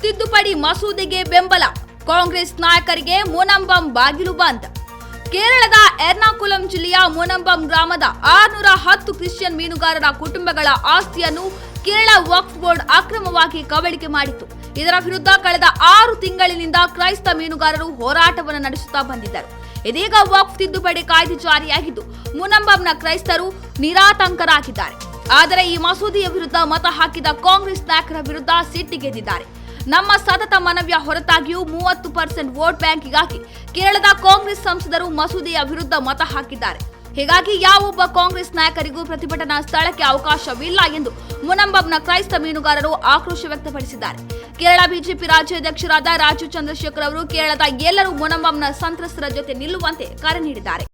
ತಿದ್ದುಪಡಿ ಮಸೂದೆಗೆ ಬೆಂಬಲ, ಕಾಂಗ್ರೆಸ್ ನಾಯಕರಿಗೆ ಮುನಂಬಂ ಬಾಗಿಲು ಬಂದ್. ಕೇರಳದ ಎರ್ನಾಕುಲಂ ಜಿಲ್ಲೆಯ ಮುನಂಬಂ ಗ್ರಾಮದ 610 ಕ್ರಿಶ್ಚಿಯನ್ ಮೀನುಗಾರರ ಕುಟುಂಬಗಳ ಆಸ್ತಿಯನ್ನು ಕೇರಳ ವಕ್ಫ್ ಬೋರ್ಡ್ ಅಕ್ರಮವಾಗಿ ಕಬಳಿಕೆ ಮಾಡಿತ್ತು. ಇದರ ವಿರುದ್ಧ ಕಳೆದ 6 ತಿಂಗಳಿನಿಂದ ಕ್ರೈಸ್ತ ಮೀನುಗಾರರು ಹೋರಾಟವನ್ನು ನಡೆಸುತ್ತಾ ಬಂದಿದ್ದರು. ಇದೀಗ ವಕ್ಫ್ ತಿದ್ದುಪಡಿ ಕಾಯ್ದೆ ಜಾರಿಯಾಗಿದ್ದು ಮುನಂಬಂನ ಕ್ರೈಸ್ತರು ನಿರಾತಂಕರಾಗಿದ್ದಾರೆ. ಆದರೆ ಈ ಮಸೂದೆಯ ವಿರುದ್ಧ ಮತ ಹಾಕಿದ ಕಾಂಗ್ರೆಸ್ ನಾಯಕರ ವಿರುದ್ಧ ಸಿಟ್ಟಿಗೆದ್ದಿದ್ದಾರೆ. ನಮ್ಮ ಸತತ ಮನವಿಯ ಹೊರತಾಗಿಯೂ 30% ವೋಟ್ ಬ್ಯಾಂಕಿಗಾಗಿ ಕೇರಳದ ಕಾಂಗ್ರೆಸ್ ಸಂಸದರು ಮಸೂದೆಯ ವಿರುದ್ಧ ಮತ ಹಾಕಿದ್ದಾರೆ. ಹೀಗಾಗಿ ಯಾವೊಬ್ಬ ಕಾಂಗ್ರೆಸ್ ನಾಯಕರಿಗೂ ಪ್ರತಿಭಟನಾ ಸ್ಥಳಕ್ಕೆ ಅವಕಾಶವಿಲ್ಲ ಎಂದು ಮುನಂಬಂನ ಕ್ರೈಸ್ತ ಮೀನುಗಾರರು ಆಕ್ರೋಶ ವ್ಯಕ್ತಪಡಿಸಿದ್ದಾರೆ. ಕೇರಳ ಬಿಜೆಪಿ ರಾಜ್ಯಾಧ್ಯಕ್ಷರಾದ ರಾಜೀವ್ ಚಂದ್ರಶೇಖರ್ ಅವರು ಕೇರಳದ ಎಲ್ಲರೂ ಮುನಂಬಂನ ಸಂತ್ರಸ್ತರ ಜೊತೆ ನಿಲ್ಲುವಂತೆ ಕರೆ ನೀಡಿದ್ದಾರೆ.